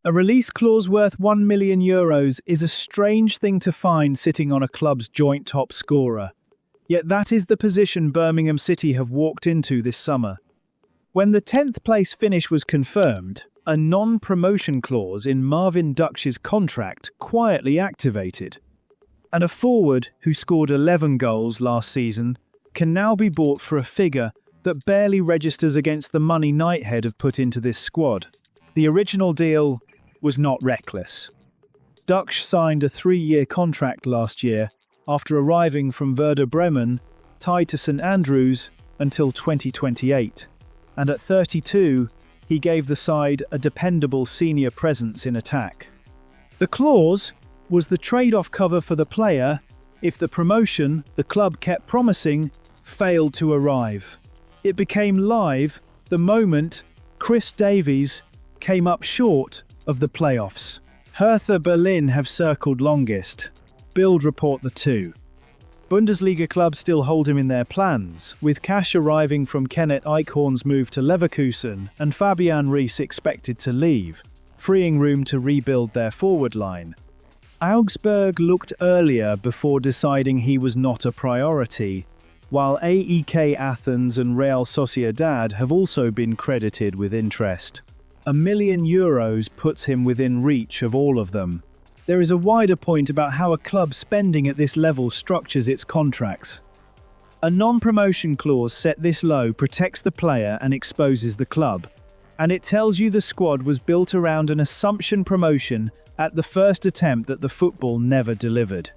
A release clause worth €1 million is a strange thing to find sitting on a club's joint top scorer. Yet that is the position Birmingham City have walked into this summer. When the 10th place finish was confirmed, a non-promotion clause in Marvin Duksh's contract quietly activated. And a forward who scored 11 goals last season can now be bought for a figure that barely registers against the money Knighthead have put into this squad. The original deal was not reckless. Duksh signed a 3-year contract last year after arriving from Werder Bremen, tied to St Andrews until 2028. And at 32, he gave the side a dependable senior presence in attack. The clause was the trade-off cover for the player if the promotion the club kept promising failed to arrive. It became live the moment Chris Davies came up short of the playoffs. Hertha Berlin have circled longest. Bild report the two. Bundesliga clubs still hold him in their plans, with cash arriving from Kenneth Eichhorn's move to Leverkusen and Fabian Rees expected to leave, freeing room to rebuild their forward line. Augsburg looked earlier before deciding he was not a priority, while AEK Athens and Real Sociedad have also been credited with interest. €1 million puts him within reach of all of them. There is a wider point about how a club spending at this level structures its contracts. A non-promotion clause set this low protects the player and exposes the club, and it tells you the squad was built around an assumption promotion at the first attempt that the football never delivered.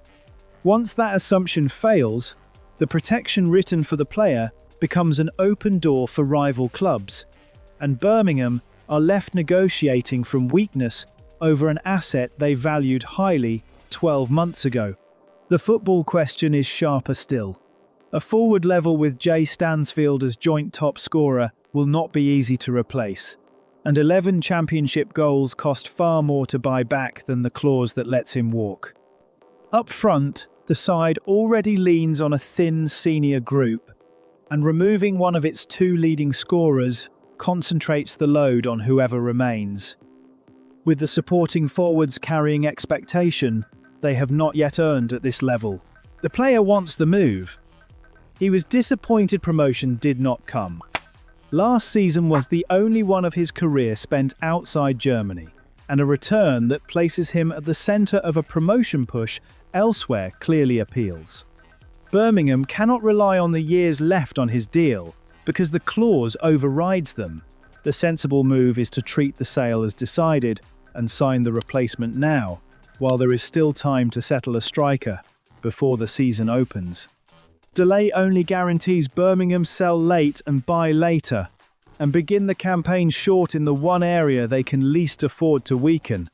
Once that assumption fails, the protection written for the player becomes an open door for rival clubs, and Birmingham are left negotiating from weakness over an asset they valued highly 12 months ago. The football question is sharper still. A forward level with Jay Stansfield as joint top scorer will not be easy to replace, and 11 championship goals cost far more to buy back than the clause that lets him walk. Up front, the side already leans on a thin senior group, and removing one of its 2 leading scorers concentrates the load on whoever remains. With the supporting forwards carrying expectation they have not yet earned at this level. The player wants the move. He was disappointed promotion did not come. Last season was the only one of his career spent outside Germany, and a return that places him at the centre of a promotion push elsewhere clearly appeals. Birmingham cannot rely on the years left on his deal, because the clause overrides them. The sensible move is to treat the sale as decided and sign the replacement now, while there is still time to settle a striker before the season opens. Delay only guarantees Birmingham sell late and buy later, and begin the campaign short in the one area they can least afford to weaken.